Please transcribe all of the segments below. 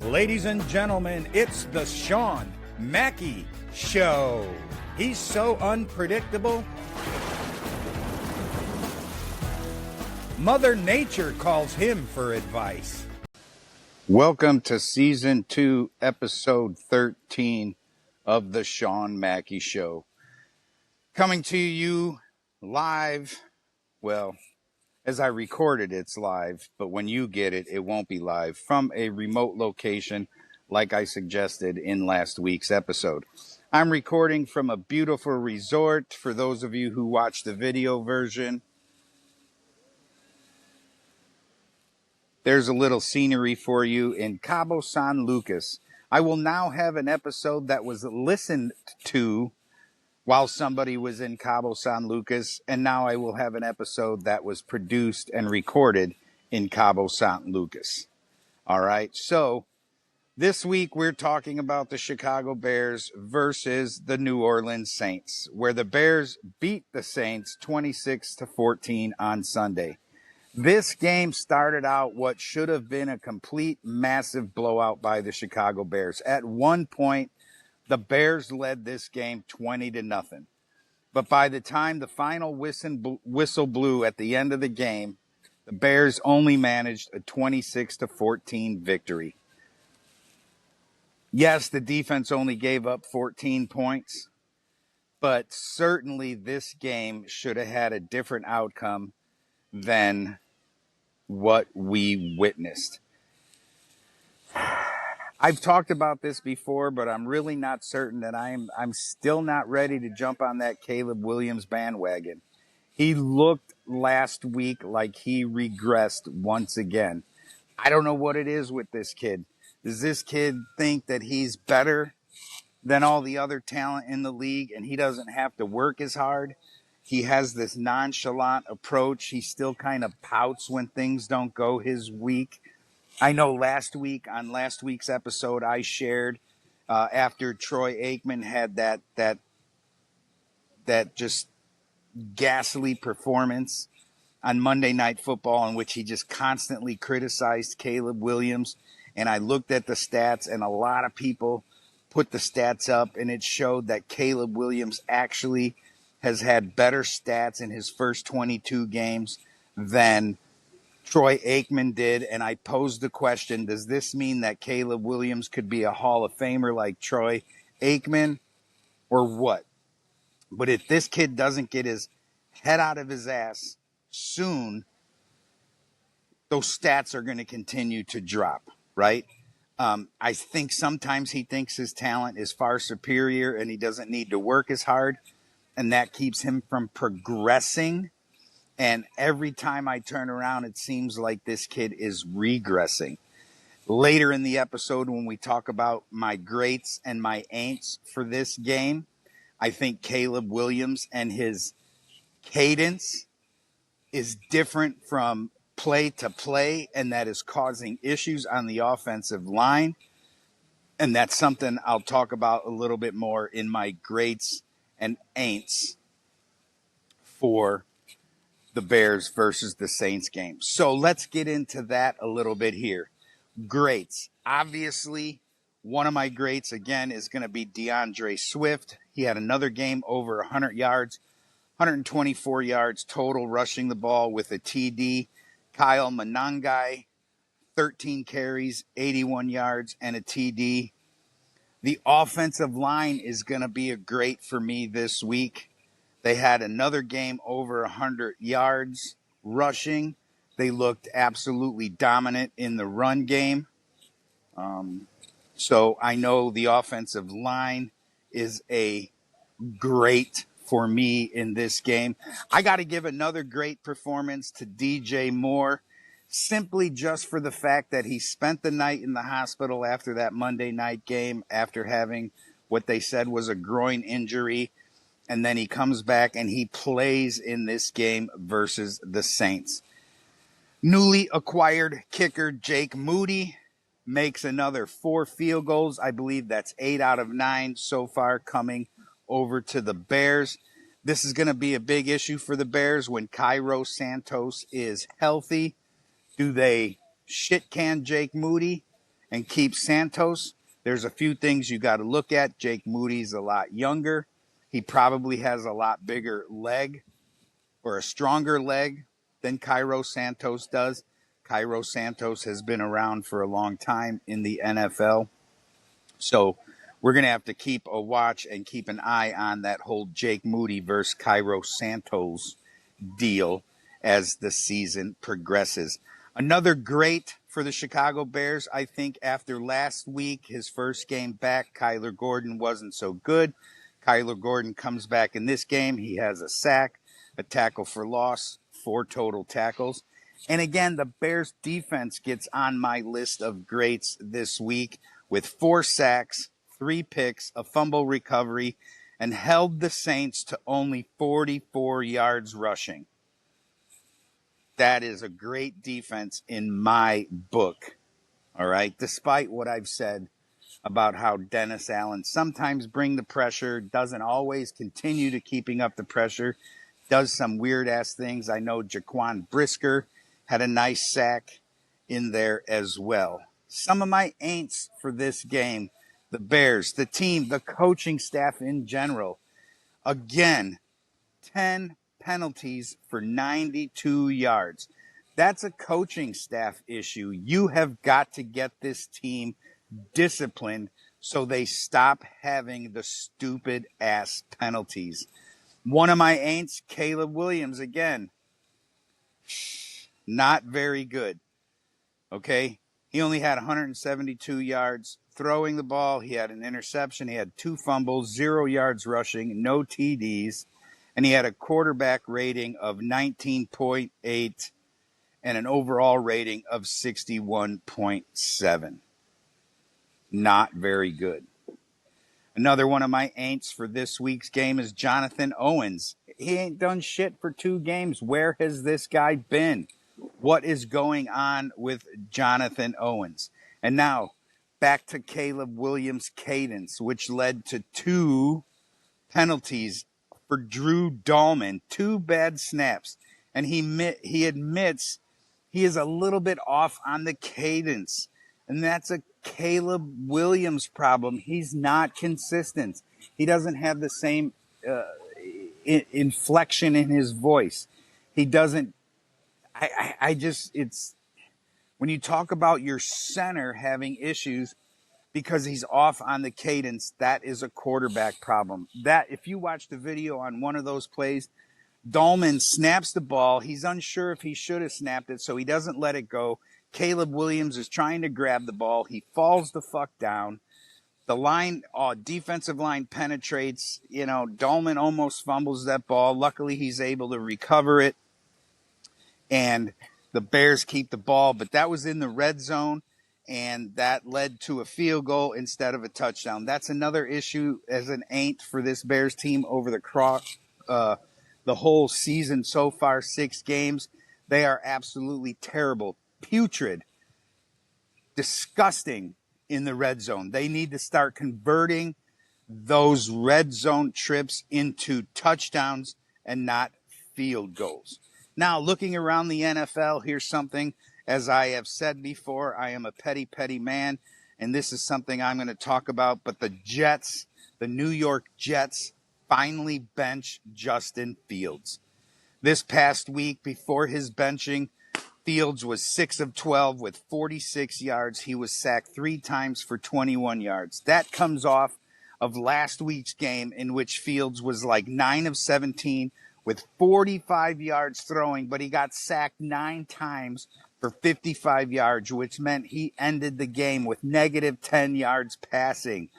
Ladies and gentlemen, it's the Shawn Mackey Show. He's so unpredictable. Mother Nature calls him for advice. Welcome to Season 2, Episode 13 of the Shawn Mackey Show. Coming to you live, well, as I recorded, it's live, but when you get it, it won't be live, from a remote location like I suggested in last week's episode. I'm recording from a beautiful resort. For those of you who watch the video version, there's a little scenery for you in Cabo San Lucas. I will now have an episode that was listened to while somebody was in Cabo San Lucas, and now I will have an episode that was produced and recorded in Cabo San Lucas. All right, so this week we're talking about the Chicago Bears versus the New Orleans Saints, where the Bears beat the Saints 26-14 on Sunday. This game started out what should have been a complete massive blowout by the Chicago Bears. At one point, the Bears led this game 20-0. But by the time the final whistle blew at the end of the game, the Bears only managed a 26-14 victory. Yes, the defense only gave up 14 points, but certainly this game should have had a different outcome than what we witnessed. I've talked about this before, but I'm really not certain that I'm still not ready to jump on that Caleb Williams bandwagon. He looked last week like he regressed once again. I don't know what it is with this kid. Does this kid think that he's better than all the other talent in the league and he doesn't have to work as hard? He has this nonchalant approach. He still kind of pouts when things don't go his week. I know last week's episode, I shared after Troy Aikman had that just ghastly performance on Monday Night Football, in which he just constantly criticized Caleb Williams. And I looked at the stats, and a lot of people put the stats up, and it showed that Caleb Williams actually has had better stats in his first 22 games than Troy Aikman did. And I posed the question, does this mean that Caleb Williams could be a Hall of Famer like Troy Aikman, or what? But if this kid doesn't get his head out of his ass soon, those stats are going to continue to drop, right? I think sometimes he thinks his talent is far superior and he doesn't need to work as hard, and that keeps him from progressing. And every time I turn around, it seems like this kid is regressing. Later in the episode, when we talk about my greats and my ain'ts for this game, I think Caleb Williams and his cadence is different from play to play, and that is causing issues on the offensive line. And that's something I'll talk about a little bit more in my greats and ain'ts for the Bears versus the Saints game. So let's get into that a little bit here. Greats. Obviously, one of my greats, again, is going to be DeAndre Swift. He had another game over 100 yards, 124 yards total rushing the ball with a TD. Kyle Menangai, 13 carries, 81 yards, and a TD. The offensive line is going to be a great for me this week. They had another game over 100 yards rushing. They looked absolutely dominant in the run game. So I know the offensive line is a great for me in this game. I got to give another great performance to DJ Moore, simply just for the fact that he spent the night in the hospital after that Monday night game, after having what they said was a groin injury. And then he comes back and he plays in this game versus the Saints. Newly acquired kicker Jake Moody makes another 4 field goals. I believe that's 8 out of 9 so far coming over to the Bears. This is going to be a big issue for the Bears when Cairo Santos is healthy. Do they shit can Jake Moody and keep Santos, there's a few things you got to look at. Jake Moody's a lot younger. He probably has a lot bigger leg or a stronger leg than Cairo Santos does. Cairo Santos has been around for a long time in the NFL. So we're going to have to keep a watch and keep an eye on that whole Jake Moody versus Cairo Santos deal as the season progresses. Another great for the Chicago Bears. I think after last week, his first game back, Kyler Gordon wasn't so good. Kyler Gordon comes back in this game. He has a sack, a tackle for loss, 4 total tackles. And again, the Bears defense gets on my list of greats this week with 4 sacks, 3 picks, a fumble recovery, and held the Saints to only 44 yards rushing. That is a great defense in my book, all right? Despite what I've said about how Dennis Allen sometimes bring the pressure, doesn't always continue to keeping up the pressure, does some weird-ass things. I know Jaquan Brisker had a nice sack in there as well. Some of my ain'ts for this game, the Bears, the team, the coaching staff in general. Again, 10 penalties for 92 yards. That's a coaching staff issue. You have got to get this team disciplined so they stop having the stupid ass penalties. One of my ain'ts, Caleb Williams, again, not very good. Okay? He only had 172 yards throwing the ball. He had an interception. He had 2 fumbles, 0 yards rushing, no TDs. And he had a quarterback rating of 19.8 and an overall rating of 61.7. Not very good. Another one of my ain'ts for this week's game is Jonathan Owens. He ain't done shit for 2 games. Where has this guy been? What is going on with Jonathan Owens? And now, back to Caleb Williams' cadence, which led to 2 penalties for Drew Dahlman. 2 bad snaps. And he admits he is a little bit off on the cadence. And that's a Caleb Williams problem. He's not consistent. He doesn't have the same inflection in his voice. He doesn't. It's when you talk about your center having issues because he's off on the cadence, that is a quarterback problem. That if you watch the video on one of those plays, Dahlman snaps the ball. He's unsure if he should have snapped it, so he doesn't let it go. Caleb Williams is trying to grab the ball. He falls the fuck down. The line, defensive line penetrates. Dahlman almost fumbles that ball. Luckily, he's able to recover it. And the Bears keep the ball. But that was in the red zone, and that led to a field goal instead of a touchdown. That's another issue as an ain't for this Bears team over the whole season so far, 6 games. They are absolutely terrible. Putrid, disgusting in the red zone. They need to start converting those red zone trips into touchdowns and not field goals. Now, looking around the NFL, here's something, as I have said before, I am a petty, petty man, and this is something I'm going to talk about, but the Jets, the New York Jets, finally bench Justin Fields. This past week, before his benching, Fields was 6 of 12 with 46 yards. He was sacked 3 times for 21 yards. That comes off of last week's game in which Fields was like 9 of 17 with 45 yards throwing, but he got sacked 9 times for 55 yards, which meant he ended the game with negative 10 yards passing.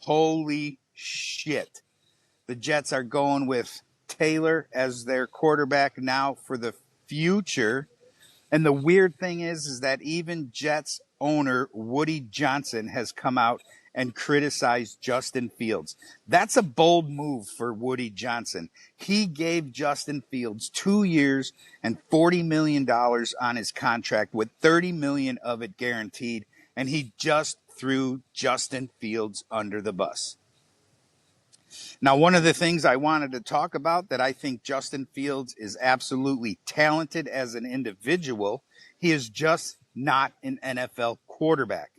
Holy shit. The Jets are going with Taylor as their quarterback now for the future. And the weird thing is that even Jets owner Woody Johnson has come out and criticized Justin Fields. That's a bold move for Woody Johnson. He gave Justin Fields 2 years and $40 million on his contract with $30 million of it guaranteed. And he just threw Justin Fields under the bus. Now, one of the things I wanted to talk about that I think Justin Fields is absolutely talented as an individual, he is just not an NFL quarterback.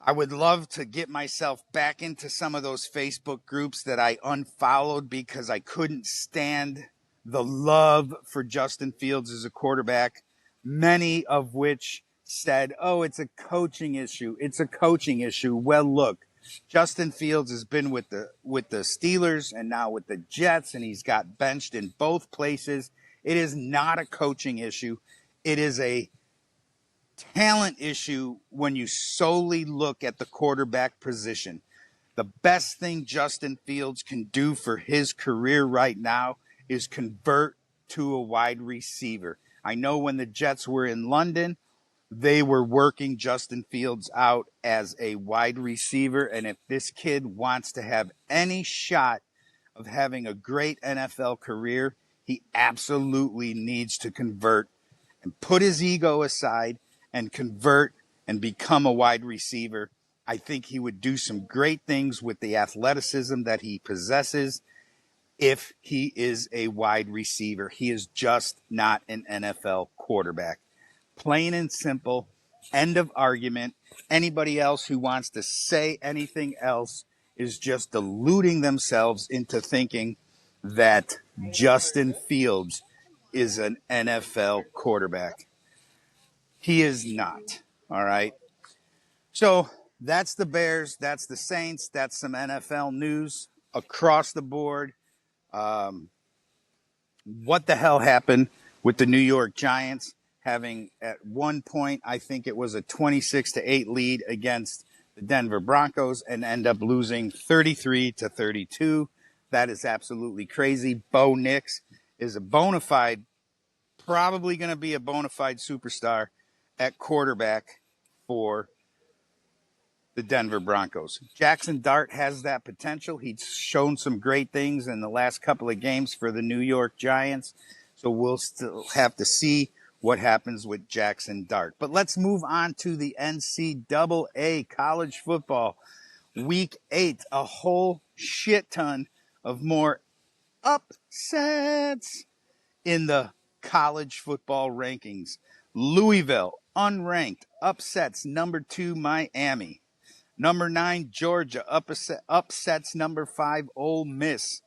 I would love to get myself back into some of those Facebook groups that I unfollowed because I couldn't stand the love for Justin Fields as a quarterback, many of which said, oh, it's a coaching issue. It's a coaching issue. Well, look, Justin Fields has been with the Steelers and now with the Jets, and he's got benched in both places. It is not a coaching issue. It is a talent issue when you solely look at the quarterback position. The best thing Justin Fields can do for his career right now is convert to a wide receiver. I know when the Jets were in London, they were working Justin Fields out as a wide receiver. And if this kid wants to have any shot of having a great NFL career, he absolutely needs to convert and put his ego aside and convert and become a wide receiver. I think he would do some great things with the athleticism that he possesses if he is a wide receiver. He is just not an NFL quarterback. Plain and simple. End of argument. Anybody else who wants to say anything else is just deluding themselves into thinking that Justin Fields is an NFL quarterback. He is not. All right. So that's the Bears. That's the Saints. That's some NFL news across the board. What the hell happened with the New York Giants having at one point, I think it was a 26-8 lead against the Denver Broncos and end up losing 33-32. That is absolutely crazy. Bo Nix is a bona fide, probably going to be a bona fide superstar at quarterback for the Denver Broncos. Jackson Dart has that potential. He's shown some great things in the last couple of games for the New York Giants. So we'll still have to see what happens with Jackson Dart. But let's move on to the NCAA college football. Week 8, a whole shit ton of more upsets in the college football rankings. Louisville, unranked, upsets number 2 Miami. Number 9 Georgia upsets number 5 Ole Miss.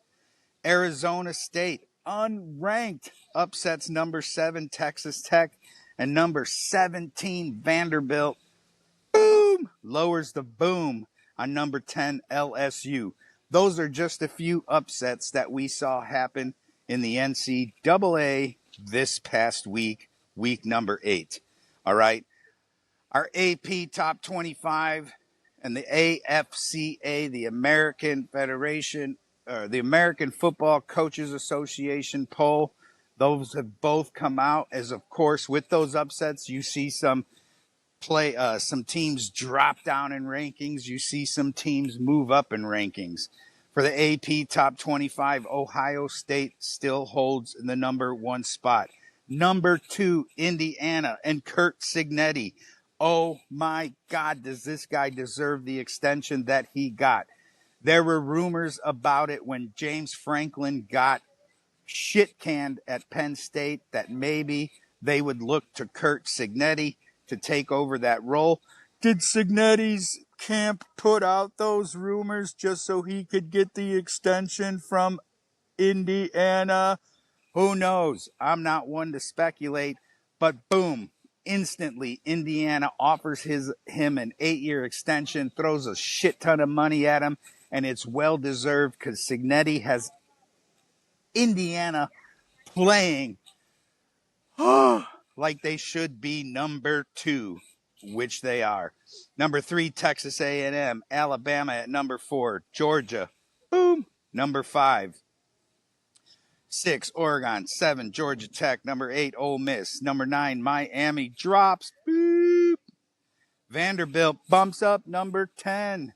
Arizona State, unranked, upsets number 7 Texas Tech. And number 17 Vanderbilt, boom, lowers the boom on number 10 LSU. Those are just a few upsets that we saw happen in the NCAA this past week, week number 8. All right. Our AP Top 25 and the AFCA, the American Federation, the American Football Coaches Association poll, those have both come out. As of course, with those upsets, you see some teams drop down in rankings. You see some teams move up in rankings. For the AP Top 25, Ohio State still holds the number 1 spot. Number 2, Indiana and Curt Cignetti. Oh my God, does this guy deserve the extension that he got? There were rumors about it when James Franklin got shit canned at Penn State that maybe they would look to Curt Cignetti to take over that role. Did Cignetti's camp put out those rumors just so he could get the extension from Indiana? Who knows? I'm not one to speculate, but boom, instantly Indiana offers him an 8-year extension, throws a shit ton of money at him, and it's well deserved because Cignetti has Indiana playing like they should be number 2, which they are. Number 3, Texas A&M, Alabama at number 4, Georgia, boom, number 5. 6, Oregon. 7, Georgia Tech. Number 8, Ole Miss. Number 9, Miami drops. Boop. Vanderbilt bumps up. Number 10.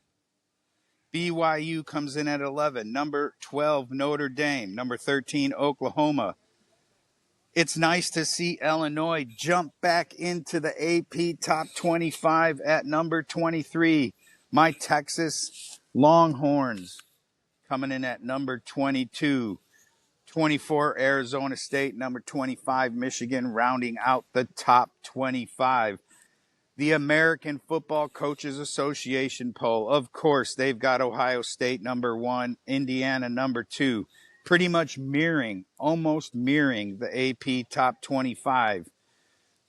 BYU comes in at 11. Number 12, Notre Dame. Number 13, Oklahoma. It's nice to see Illinois jump back into the AP Top 25 at number 23. My Texas Longhorns coming in at number 22. 24, Arizona State. Number 25, Michigan, rounding out the top 25. The American Football Coaches Association poll. Of course, they've got Ohio State number 1, Indiana number 2, pretty much almost mirroring the AP top 25.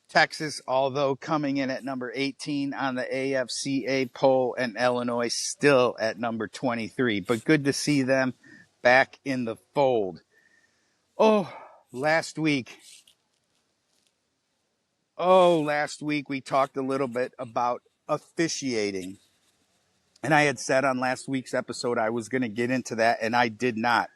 Texas, although coming in at number 18 on the AFCA poll, and Illinois still at number 23. But good to see them back in the fold. Last week we talked a little bit about officiating. And I had said on last week's episode I was going to get into that, and I did not.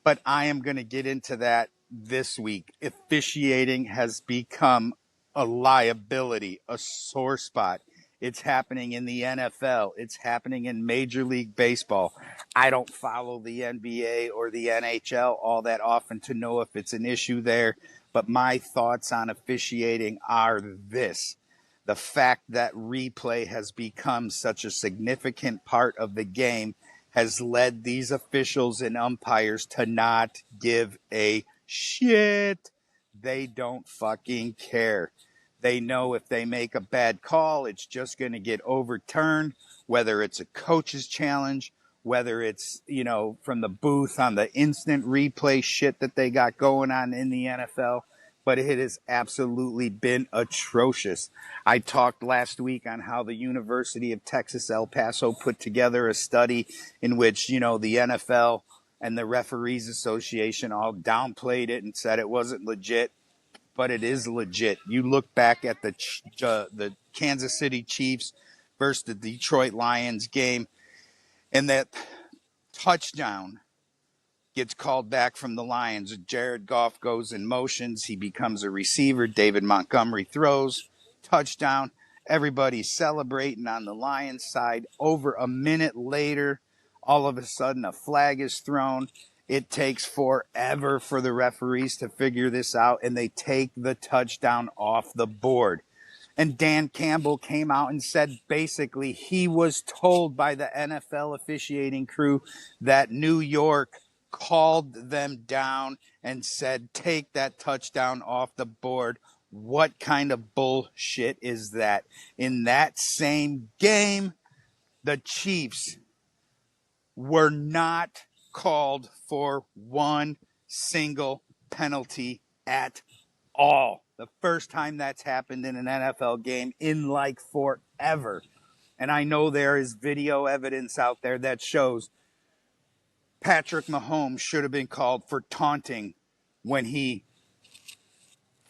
But I am going to get into that this week. Officiating has become a liability, a sore spot. It's happening in the NFL. It's happening in Major League Baseball. I don't follow the NBA or the NHL all that often to know if it's an issue there, but my thoughts on officiating are this. The fact that replay has become such a significant part of the game has led these officials and umpires to not give a shit. They don't fucking care. They know if they make a bad call, it's just going to get overturned, whether it's a coach's challenge, whether it's, from the booth on the instant replay shit that they got going on in the NFL. But it has absolutely been atrocious. I talked last week on how the University of Texas El Paso put together a study in which, the NFL and the Referees Association all downplayed it and said it wasn't legit. But it is legit. You look back at the Kansas City Chiefs versus the Detroit Lions game, and that touchdown gets called back from the Lions. Jared Goff goes in motions. He becomes a receiver. David Montgomery throws. Touchdown. Everybody's celebrating on the Lions side. Over a minute later, all of a sudden a flag is thrown. It takes forever for the referees to figure this out, and they take the touchdown off the board. And Dan Campbell came out and said basically he was told by the NFL officiating crew that New York called them down and said, take that touchdown off the board. What kind of bullshit is that? In that same game, the Chiefs were not called for one single penalty at all. The first time that's happened in an NFL game in like forever. And I know there is video evidence out there that shows Patrick Mahomes should have been called for taunting when he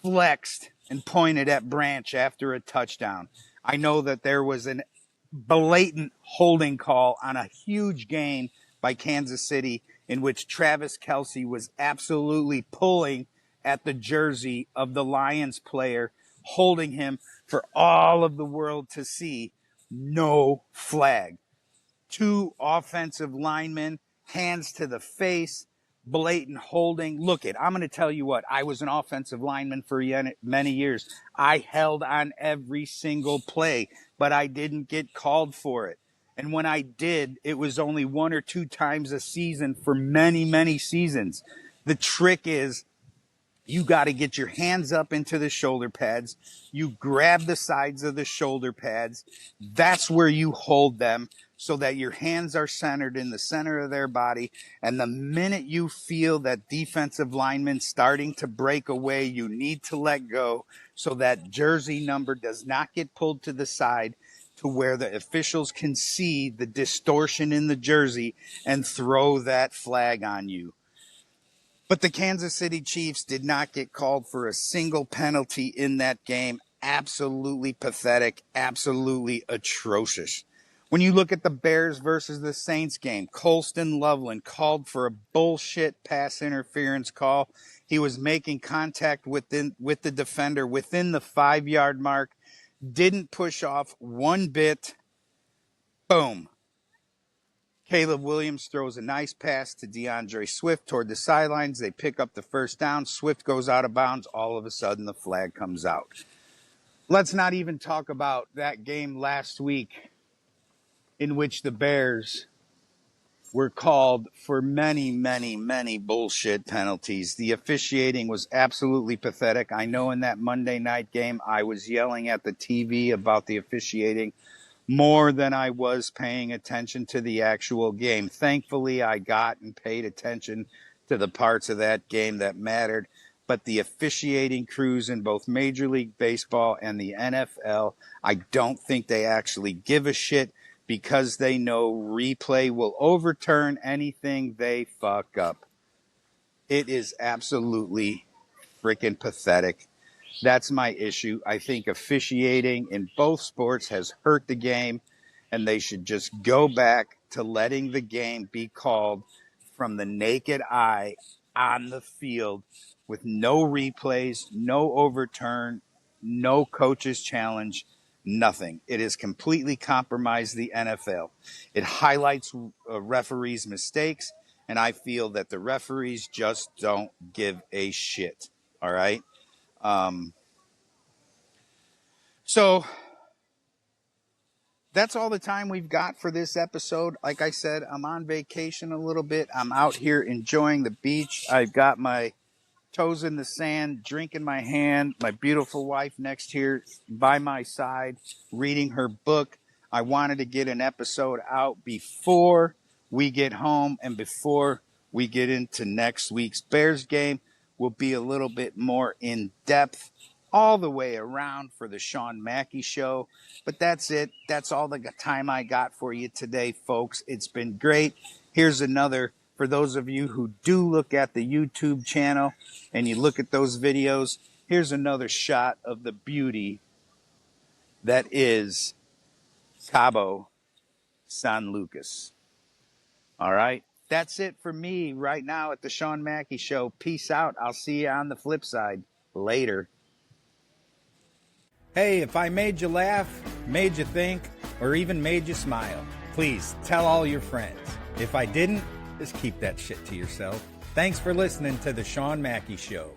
flexed and pointed at Branch after a touchdown. I know that there was an blatant holding call on a huge game by Kansas City in which Travis Kelce was absolutely pulling at the jersey of the Lions player, holding him for all of the world to see. No flag. 2 offensive linemen, hands to the face, blatant holding. Look I'm going to tell you what, I was an offensive lineman for many years. I held on every single play, but I didn't get called for it. And when I did, it was only 1 or 2 times a season for many, many seasons. The trick is you got to get your hands up into the shoulder pads. You grab the sides of the shoulder pads. That's where you hold them so that your hands are centered in the center of their body. And the minute you feel that defensive lineman starting to break away, you need to let go so that jersey number does not get pulled to the side to where the officials can see the distortion in the jersey and throw that flag on you. But the Kansas City Chiefs did not get called for a single penalty in that game. Absolutely pathetic, absolutely atrocious. When you look at the Bears versus the Saints game, Colston Loveland called for a bullshit pass interference call. He was making contact with the defender within the 5-yard mark. Didn't push off one bit. Boom. Caleb Williams throws a nice pass to DeAndre Swift toward the sidelines. They pick up the first down. Swift goes out of bounds. All of a sudden, the flag comes out. Let's not even talk about that game last week in which the Bears were called for many, many, many bullshit penalties. The officiating was absolutely pathetic. I know in that Monday night game, I was yelling at the TV about the officiating more than I was paying attention to the actual game. Thankfully, I got and paid attention to the parts of that game that mattered. But the officiating crews in both Major League Baseball and the NFL, I don't think they actually give a shit because they know replay will overturn anything they fuck up. It is absolutely freaking pathetic. That's my issue. I think officiating in both sports has hurt the game, and they should just go back to letting the game be called from the naked eye on the field with no replays, no overturn, no coach's challenge, nothing. It has completely compromised the NFL. It highlights referees' mistakes, and I feel that the referees just don't give a shit. All right? So that's all the time we've got for this episode. Like I said, I'm on vacation a little bit. I'm out here enjoying the beach. I've got my toes in the sand, drink in my hand, my beautiful wife next here by my side, reading her book. I wanted to get an episode out before we get home and before we get into next week's Bears game. We'll be a little bit more in depth all the way around for the Shawn Mackey Show. But that's it. That's all the time I got for you today, folks. It's been great. Here's another, for those of you who do look at the YouTube channel and you look at those videos, here's another shot of the beauty that is Cabo San Lucas. All right. That's it for me right now at the Shawn Mackey Show. Peace out. I'll see you on the flip side. Later. Hey, if I made you laugh, made you think, or even made you smile, please tell all your friends. If I didn't, just keep that shit to yourself. Thanks for listening to the Shawn Mackey Show.